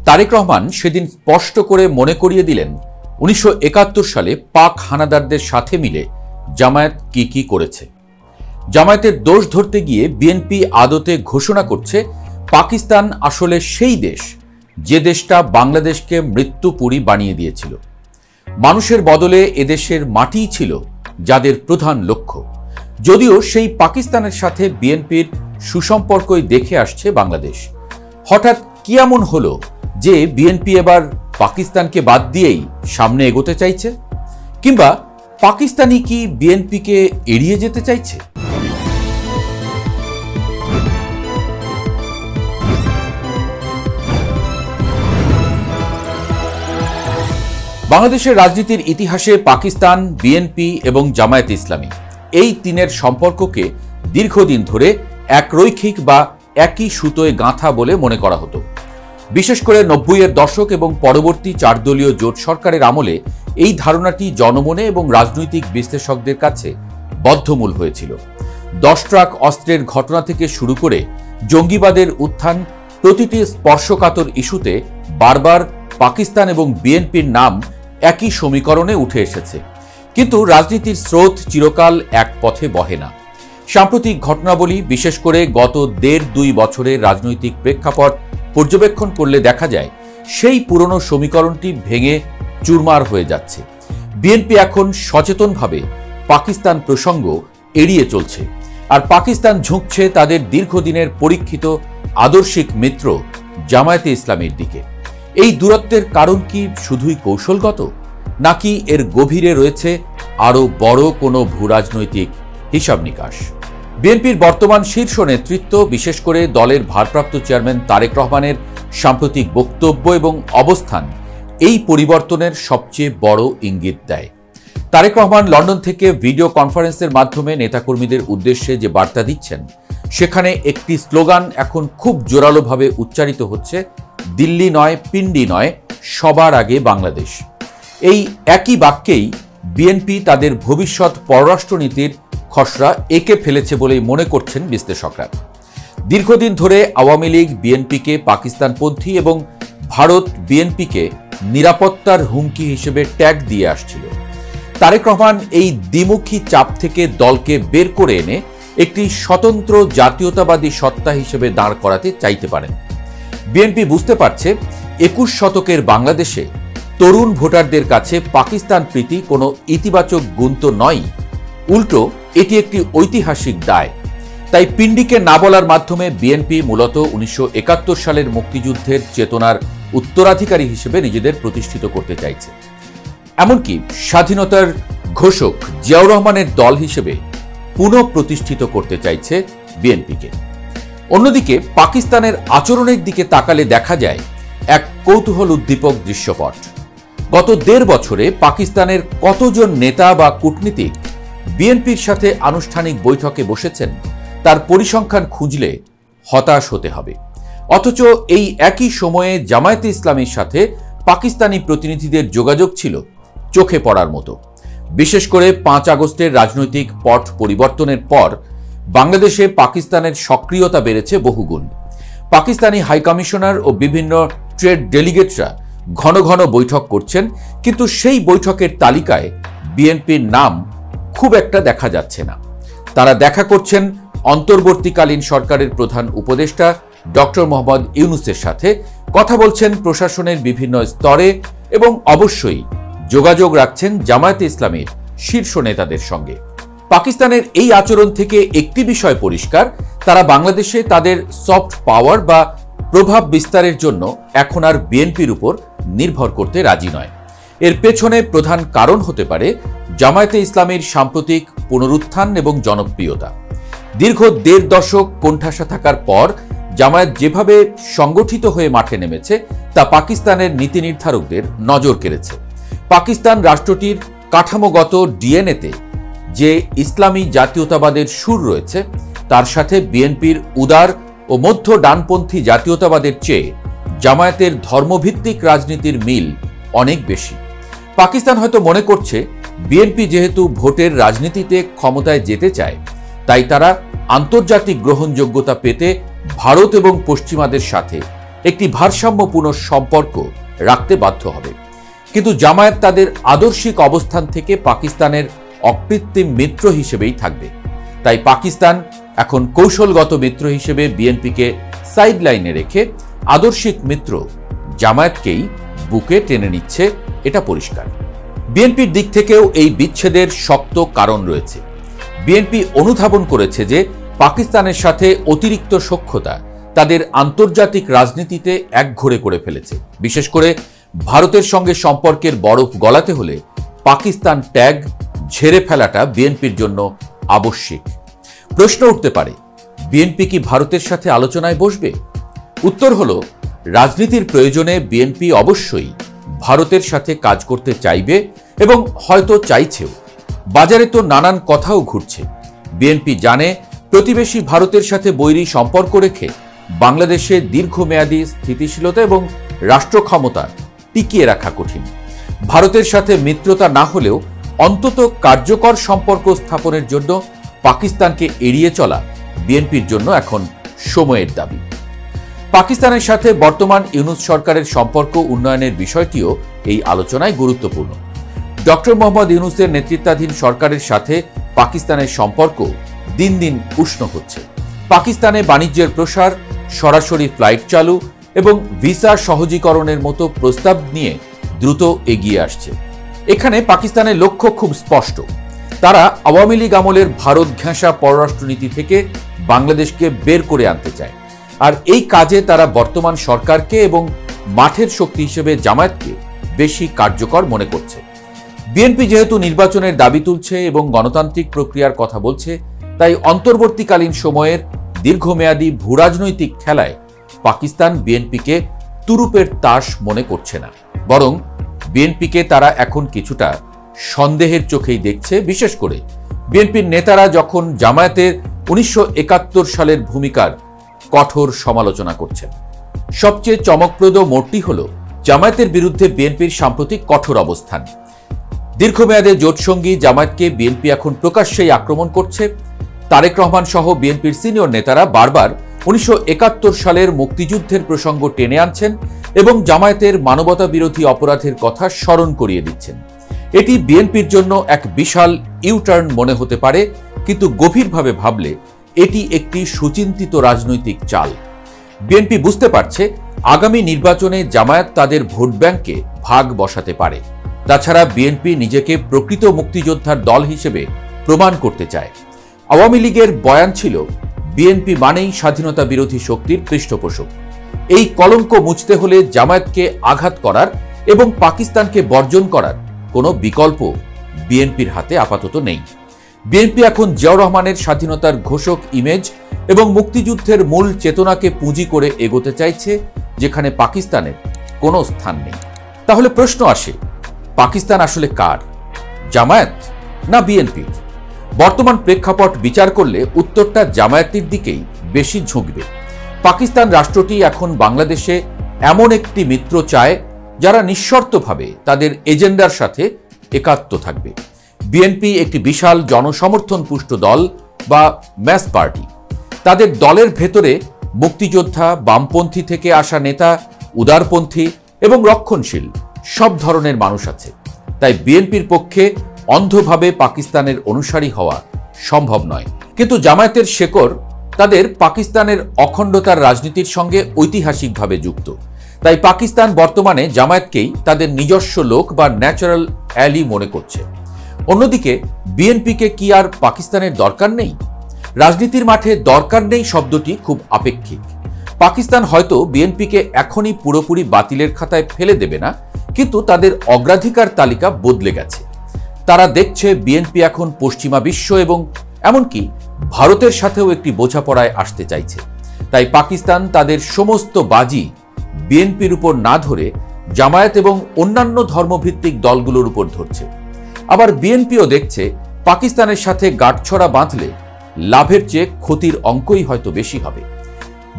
তারেক রহমান সেদিন স্পষ্ট করে মনে করিয়ে দিলেন ১৯৭১ সালে পাক হানাদারদের সাথে মিলে জামায়াত কি করেছে। জামায়াতের দোষ ধরতে গিয়ে বিএনপি আদতে ঘোষণা করছে পাকিস্তান আসলে সেই দেশ যে দেশটা বাংলাদেশকে মৃত্যুপুরী বানিয়ে দিয়েছিল। মানুষের বদলে এদেশের মাটিই ছিল যাদের প্রধান লক্ষ্য। যদিও সেই পাকিস্তানের সাথে বিএনপির সুসম্পর্কই দেখে আসছে বাংলাদেশ। হঠাৎ কি এমন হলো যে বিএনপি এবার পাকিস্তানকে বাদ দিয়েই সামনে এগোতে চাইছে, কিংবা পাকিস্তানি কি বিএনপিকে এড়িয়ে যেতে চাইছে? বাংলাদেশের রাজনীতির ইতিহাসে পাকিস্তান, বিএনপি এবং জামায়াতে ইসলামী এই তিনের সম্পর্ককে দীর্ঘদিন ধরে এক রৈখিক বা একই সুতোয় গাঁথা বলে মনে করা হতো। বিশেষ করে ৯০-এর দশক এবং পরবর্তী ৪ দলীয় জোট সরকারের আমলে এই ধারণাটি জনমনে এবং রাজনৈতিক বিশ্লেষকদের কাছে বদ্ধমূল হয়েছিল। ১০ ট্রাক অস্ত্রের ঘটনা থেকে শুরু করে জঙ্গিবাদের উত্থান, প্রতিটি স্পর্শকাতর ইস্যুতে বারবার পাকিস্তান এবং বিএনপির নাম একই সমীকরণে উঠে এসেছে। কিন্তু রাজনীতির স্রোত চিরকাল এক পথে বহে না। সাম্প্রতিক ঘটনাবলী, বিশেষ করে গত ১.৫-২ বছরের রাজনৈতিক প্রেক্ষাপট পর্যবেক্ষণ করলে দেখা যায় সেই পুরনো সমীকরণটি ভেঙে চুরমার হয়ে যাচ্ছে। বিএনপি এখন সচেতনভাবে পাকিস্তান প্রসঙ্গ এড়িয়ে চলছে, আর পাকিস্তান ঝুঁকছে তাদের দীর্ঘদিনের পরীক্ষিত আদর্শিক মিত্র জামায়াতে ইসলামীর দিকে। এই দূরত্বের কারণ কি শুধুই কৌশলগত, নাকি এর গভীরে রয়েছে আরও বড় কোনো ভূরাজনৈতিক হিসাব নিকাশ? বিএনপির বর্তমান শীর্ষ নেতৃত্ব, বিশেষ করে দলের ভারপ্রাপ্ত চেয়ারম্যান তারেক রহমানের সাম্প্রতিক বক্তব্য এবং অবস্থান এই পরিবর্তনের সবচেয়ে বড় ইঙ্গিত দেয়। তারেক রহমান লন্ডন থেকে ভিডিও কনফারেন্সের মাধ্যমে নেতাকর্মীদের উদ্দেশ্যে যে বার্তা দিচ্ছেন, সেখানে একটি স্লোগান এখন খুব জোরালোভাবে উচ্চারিত হচ্ছে, দিল্লি নয়, পিন্ডি নয়, সবার আগে বাংলাদেশ। এই একই বাক্যেই বিএনপি তাদের ভবিষ্যৎ পররাষ্ট্রনীতির খসড়া এঁকে ফেলেছে বলেই মনে করছেন বিশ্লেষকরা। দীর্ঘদিন ধরে আওয়ামী লীগ বিএনপিকে পাকিস্তানপন্থী এবং ভারত বিএনপিকে নিরাপত্তার হুমকি হিসেবে ট্যাগ দিয়ে আসছিল। তারেক রহমান এই দ্বিমুখী চাপ থেকে দলকে বের করে এনে একটি স্বতন্ত্র জাতীয়তাবাদী সত্তা হিসেবে দাঁড় করাতে চাইতে পারেন। বিএনপি বুঝতে পারছে ২১ শতকের বাংলাদেশে তরুণ ভোটারদের কাছে পাকিস্তান প্রীতি কোনো ইতিবাচক গুণ তো নয়, উল্টো এটি একটি ঐতিহাসিক দায়। তাই পিন্ডিকে না বলার মাধ্যমে বিএনপি মূলত ১৯৭১ সালের মুক্তিযুদ্ধের চেতনার উত্তরাধিকারী হিসেবে নিজেদের প্রতিষ্ঠিত করতে চাইছে। এমনকি স্বাধীনতার ঘোষক জিয়াউর রহমানের দল হিসেবে পুনঃপ্রতিষ্ঠিত করতে চাইছে বিএনপিকে। অন্যদিকে পাকিস্তানের আচরণের দিকে তাকালে দেখা যায় এক কৌতূহল উদ্দীপক দৃশ্যপট। গত ১.৫ বছরে পাকিস্তানের কতজন নেতা বা কূটনীতিক বিএনপির সাথে আনুষ্ঠানিক বৈঠকে বসেছেন তার পরিসংখ্যান খুঁজলে হতাশ হতে হবে। অথচ এই একই সময়ে জামায়াতে ইসলামীর সাথে পাকিস্তানি প্রতিনিধিদের যোগাযোগ ছিল চোখে পড়ার মতো। বিশেষ করে ৫ আগস্টের রাজনৈতিক পট পরিবর্তনের পর বাংলাদেশে পাকিস্তানের সক্রিয়তা বেড়েছে বহুগুণ। পাকিস্তানি হাইকমিশনার ও বিভিন্ন ট্রেড ডেলিগেটরা ঘন ঘন বৈঠক করছেন, কিন্তু সেই বৈঠকের তালিকায় বিএনপির নাম খুব একটা দেখা যাচ্ছে না। তারা দেখা করছেন অন্তর্বর্তীকালীন সরকারের প্রধান উপদেষ্টা ডক্টর মোহাম্মদ ইউনূসের সাথে, কথা বলছেন প্রশাসনের বিভিন্ন স্তরে এবং অবশ্যই যোগাযোগ রাখছেন জামায়াতে ইসলামীর শীর্ষ নেতাদের সঙ্গে। পাকিস্তানের এই আচরণ থেকে একটি বিষয় পরিষ্কার, তারা বাংলাদেশে তাদের সফট পাওয়ার বা প্রভাব বিস্তারের জন্য এখন আর বিএনপির উপর নির্ভর করতে রাজি নয়। এর পেছনে প্রধান কারণ হতে পারে জামায়াতে ইসলামীর সাম্প্রতিক পুনরুত্থান এবং জনপ্রিয়তা। দীর্ঘ ১.৫ দশক কোণঠাসা থাকার পর জামায়াত যেভাবে সংগঠিত হয়ে মাঠে নেমেছে তা পাকিস্তানের নীতি নির্ধারকদের নজর কেড়েছে। পাকিস্তান রাষ্ট্রটির কাঠামোগত ডিএনএতে যে ইসলামী জাতীয়তাবাদের সুর রয়েছে, তার সাথে বিএনপির উদার ও মধ্য ডানপন্থী জাতীয়তাবাদের চেয়ে জামায়াতের ধর্মভিত্তিক রাজনীতির মিল অনেক বেশি। পাকিস্তান হয়তো মনে করছে বিএনপি যেহেতু ভোটের রাজনীতিতে ক্ষমতায় যেতে চায়, তাই তারা আন্তর্জাতিক গ্রহণযোগ্যতা পেতে ভারত এবং পশ্চিমাদের সাথে একটি ভারসাম্যপূর্ণ সম্পর্ক রাখতে বাধ্য হবে। কিন্তু জামায়াত তাদের আদর্শিক অবস্থান থেকে পাকিস্তানের অকৃত্রিম মিত্র হিসেবেই থাকবে। তাই পাকিস্তান এখন কৌশলগত মিত্র হিসেবে বিএনপিকে সাইডলাইনে রেখে আদর্শিক মিত্র জামায়াতকেই বুকে টেনে নিচ্ছে, এটা পরিষ্কার। বিএনপির দিক থেকেও এই বিচ্ছেদের শক্ত কারণ রয়েছে। বিএনপি অনুধাবন করেছে যে পাকিস্তানের সাথে অতিরিক্ত সখ্যতা তাদের আন্তর্জাতিক রাজনীতিতে একঘরে করে ফেলেছে। বিশেষ করে ভারতের সঙ্গে সম্পর্কের বরফ গলাতে হলে পাকিস্তান ট্যাগ ঝেড়ে ফেলাটা বিএনপির জন্য আবশ্যিক। প্রশ্ন উঠতে পারে, বিএনপি কি ভারতের সাথে আলোচনায় বসবে? উত্তর হলো, রাজনীতির প্রয়োজনে বিএনপি অবশ্যই ভারতের সাথে কাজ করতে চাইবে এবং হয়তো চাইছেও। বাজারে তো নানান কথাও ঘুরছে। বিএনপি জানে প্রতিবেশী ভারতের সাথে বৈরী সম্পর্ক রেখে বাংলাদেশে দীর্ঘমেয়াদী স্থিতিশীলতা এবং রাষ্ট্র ক্ষমতা টিকিয়ে রাখা কঠিন। ভারতের সাথে মিত্রতা না হলেও অন্তত কার্যকর সম্পর্ক স্থাপনের জন্য পাকিস্তানকে এড়িয়ে চলা বিএনপির জন্য এখন সময়ের দাবি। পাকিস্তানের সাথে বর্তমান ইউনূস সরকারের সম্পর্ক উন্নয়নের বিষয়টিও এই আলোচনায় গুরুত্বপূর্ণ। ডক্টর মোহাম্মদ ইউনূসের নেতৃত্বাধীন সরকারের সাথে পাকিস্তানের সম্পর্ক দিন দিন উষ্ণ হচ্ছে। পাকিস্তানে বাণিজ্যের প্রসার, সরাসরি ফ্লাইট চালু এবং ভিসা সহজীকরণের মতো প্রস্তাব নিয়ে দ্রুত এগিয়ে আসছে। এখানে পাকিস্তানের লক্ষ্য খুব স্পষ্ট। তারা আওয়ামী লীগ আমলের ভারত ঘেঁষা পররাষ্ট্রনীতি থেকে বাংলাদেশকে বের করে আনতে চায়। আর এই কাজে তারা বর্তমান সরকারকে এবং মাঠের শক্তি হিসেবে জামায়াতকে বেশি কার্যকর মনে করছে। বিএনপি যেহেতু নির্বাচনের দাবি তুলছে এবং গণতান্ত্রিক প্রক্রিয়ার কথা বলছে, তাই অন্তর্বর্তীকালীন সময়ের দীর্ঘমেয়াদী ভূরাজনৈতিক খেলায় পাকিস্তান বিএনপিকে তুরুপের তাস মনে করছে না, বরং বিএনপিকে তারা এখন কিছুটা সন্দেহের চোখেই দেখছে। বিশেষ করে বিএনপির নেতারা যখন জামায়াতের 1971 সালের ভূমিকার কঠোর সমালোচনা করছেন। সবচেয়ে চমকপ্রদ মোড়টি হল জামায়াতের বিরুদ্ধে বিএনপির সাম্প্রতিক কঠোর অবস্থান। দীর্ঘমেয়াদে জোটসঙ্গী জামায়াতকে বিএনপি এখন প্রকাশ্যেই আক্রমণ করছে। তারেক রহমান সহ বিএনপির সিনিয়র নেতারা বারবার 1971 সালের মুক্তিযুদ্ধের প্রসঙ্গ টেনে আনছেন এবং জামায়াতের মানবতা বিরোধী অপরাধের কথা স্মরণ করিয়ে দিচ্ছেন। এটি বিএনপির জন্য এক বিশাল ইউটার্ন মনে হতে পারে, কিন্তু গভীরভাবে ভাবলে এটি একটি সুচিন্তিত রাজনৈতিক চাল। বিএনপি বুঝতে পারছে আগামী নির্বাচনে জামায়াত তাদের ভোট ব্যাংকে ভাগ বসাতে পারে। তাছাড়া বিএনপি নিজেকে প্রকৃত মুক্তিযোদ্ধার দল হিসেবে প্রমাণ করতে চায়। আওয়ামী লীগের বয়ান ছিল বিএনপি মানেই স্বাধীনতা বিরোধী শক্তির পৃষ্ঠপোষক। এই কলঙ্ক মুছতে হলে জামায়াতকে আঘাত করার এবং পাকিস্তানকে বর্জন করার কোনো বিকল্প বিএনপির হাতে আপাতত নেই। বিএনপি এখন জিয়াউর রহমানের স্বাধীনতার ঘোষক ইমেজ এবং মুক্তিযুদ্ধের মূল চেতনাকে পুঁজি করে এগোতে চাইছে, যেখানে পাকিস্তানের কোনো স্থান নেই। তাহলে প্রশ্ন আসে, পাকিস্তান আসলে কার, জামায়াত না বিএনপির? বর্তমান প্রেক্ষাপট বিচার করলে উত্তরটা জামায়াতের দিকেই বেশি ঝুঁকবে। পাকিস্তান রাষ্ট্রটি এখন বাংলাদেশে এমন একটি মিত্র চায় যারা নিঃশর্তভাবে তাদের এজেন্ডার সাথে একাত্ম থাকবে। বিএনপি একটি বিশাল জনসমর্থন পুষ্ট দল বা ম্যাস পার্টি। তাদের দলের ভেতরে মুক্তিযোদ্ধা, বামপন্থী থেকে আসা নেতা, উদারপন্থী এবং রক্ষণশীল সব ধরনের মানুষ আছে। তাই বিএনপির পক্ষে অন্ধভাবে পাকিস্তানের অনুসারী হওয়া সম্ভব নয়। কিন্তু জামায়াতের শেকড় তাদের পাকিস্তানের অখণ্ডতার রাজনীতির সঙ্গে ঐতিহাসিকভাবে যুক্ত। তাই পাকিস্তান বর্তমানে জামায়াতকেই তাদের নিজস্ব লোক বা ন্যাচারাল অ্যালি মনে করছে। অন্যদিকে বিএনপিকে কি আর পাকিস্তানের দরকার নেই? রাজনীতির মাঠে দরকার নেই শব্দটি খুব আপেক্ষিক। পাকিস্তান হয়তো বিএনপিকে এখনই পুরোপুরি বাতিলের খাতায় ফেলে দেবে না, কিন্তু তাদের অগ্রাধিকার তালিকা বদলে গেছে। তারা দেখছে বিএনপি এখন পশ্চিমা বিশ্ব এবং এমনকি ভারতের সাথেও একটি বোঝাপড়ায় আসতে চাইছে। তাই পাকিস্তান তাদের সমস্ত বাজি বিএনপির উপর না ধরে জামায়াত এবং অন্যান্য ধর্মভিত্তিক দলগুলোর উপর ধরছে। আবার বিএনপিও দেখছে পাকিস্তানের সাথে গাঁটছড়া বাঁধলে লাভের চেয়ে ক্ষতির অঙ্কই হয়তো বেশি হবে।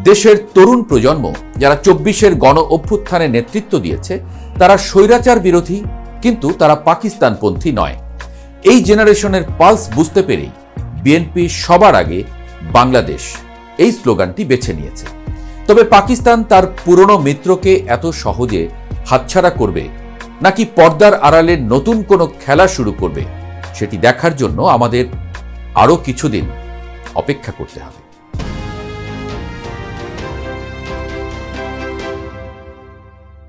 দেশের তরুণ প্রজন্ম যারা 24-এর গণ অভ্যুত্থানে নেতৃত্ব দিয়েছে, তারা স্বৈরাচার বিরোধী, কিন্তু তারা পাকিস্তানপন্থী নয়। এই জেনারেশনের পালস বুঝতে পেরেই বিএনপি সবার আগে বাংলাদেশ এই স্লোগানটি বেছে নিয়েছে। তবে পাকিস্তান তার পুরনো মিত্রকে এত সহজে হাতছাড়া করবে নাকি পর্দার আড়ালে নতুন কোনো খেলা শুরু করবে, সেটি দেখার জন্য আমাদের আরও কিছুদিন অপেক্ষা করতে হবে।